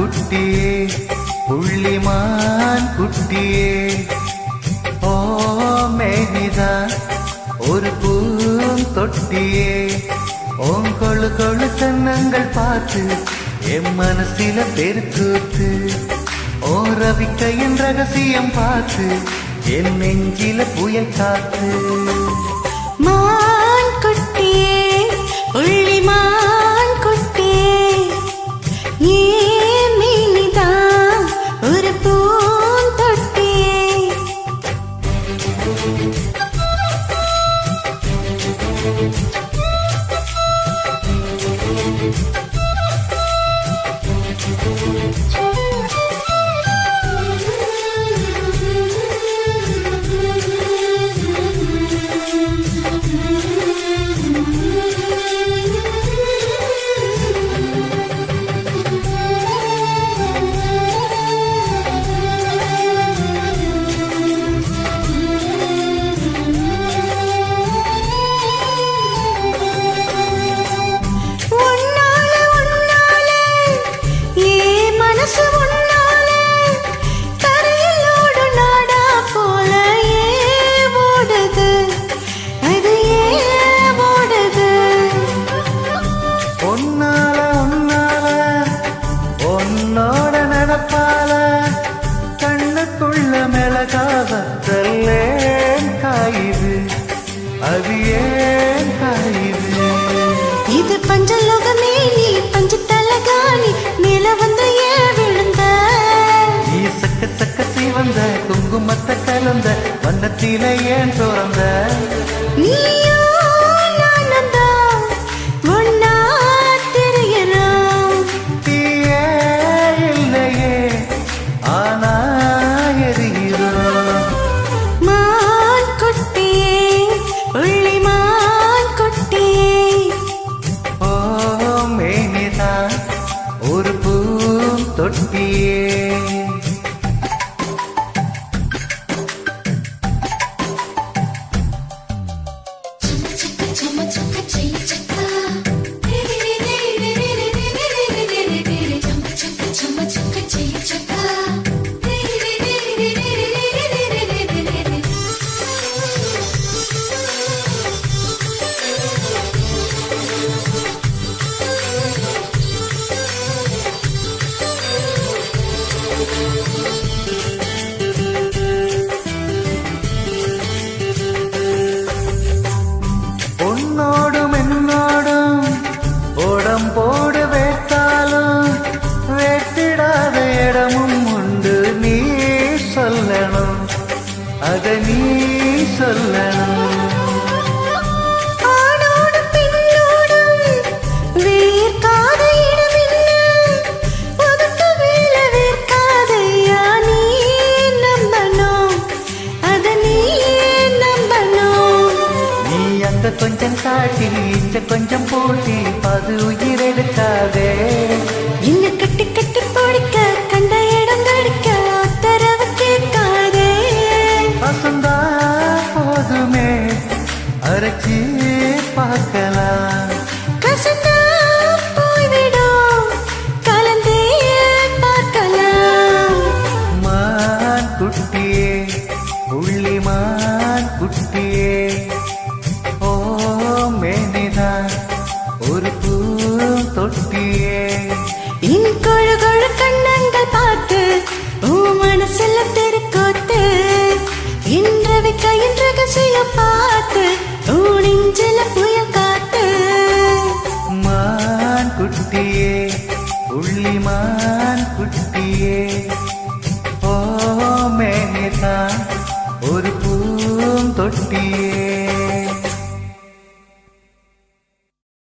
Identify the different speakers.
Speaker 1: குட்டியே புள்ளிமான் குட்டியே ஓ மேனிதான் ஒரு பூந்தொட்டியே ஓம் கொழு கொழு கண்ணங்கள் பார்த்து என் மனசில பெருக்கூத்து ஓ ரவிக்கையின் ரகசியம் பார்த்து என் நெஞ்சில புயல் காத்து
Speaker 2: மான் குட்டியே புள்ளிமான் குட்டியே ஏன் மேனிதான் ஒரு பூந்தொட்டியே
Speaker 1: கண்ணுக்குள்ள மிளகாவத்தல்லேன் காயுது அது ஏன் காயுது
Speaker 2: இது பஞ்சலோகமே நீ பஞ்சு தலகாணி மேல வந்து ஏன் விழுந்த
Speaker 1: நீ சக்க சக்க சிவந்த குங்குமத்தை கலந்த வண்ணத்தில ஏன் திறந்த
Speaker 2: நீயோ நானந்தான் ஒன்னா தெரியறோம்
Speaker 1: தீயே இல்லையே ஆனா எரிகிறோம்
Speaker 2: மான் குட்டியே புள்ளிமான் குட்டியே
Speaker 1: ஓ மேனிதான் ஒரு பூந்தொட்டியே உன்னோடும் என்னோடும் உடம்போடு வேட்டாலும் வேட்டிடாத இடமும் உண்டு நீ சொல்லணும் அத நீ சொல்லணும் கொஞ்சம் காட்டி இச்ச கொஞ்சம் போட்டி அது உயிர் எடுக்காதே
Speaker 2: இன்னும் கட்டி கட்டி பிடிக்க கண்ட இடம் கடிக்க உத்தரவு கேட்காதே
Speaker 1: வசந்தா போதுமே அரைச்சி பார்க்கலாம்
Speaker 2: கசந்தா போய்விடும் கலந்தே பார்க்கலாம்
Speaker 1: மான் குட்டியே புள்ளிமான் குட்டியே ஓ மேனிதான் ஒரு பூந்தொட்டியே
Speaker 2: இன் கொழு கொழு கண்ணங்கள் பார்த்து ஓ மனசுல தெருக்கோத்து இன்றவை கையின் ரகசியம் பார்த்து ஓ நெஞ்சில புயல் காத்து
Speaker 1: மான் குட்டியே புள்ளிமான்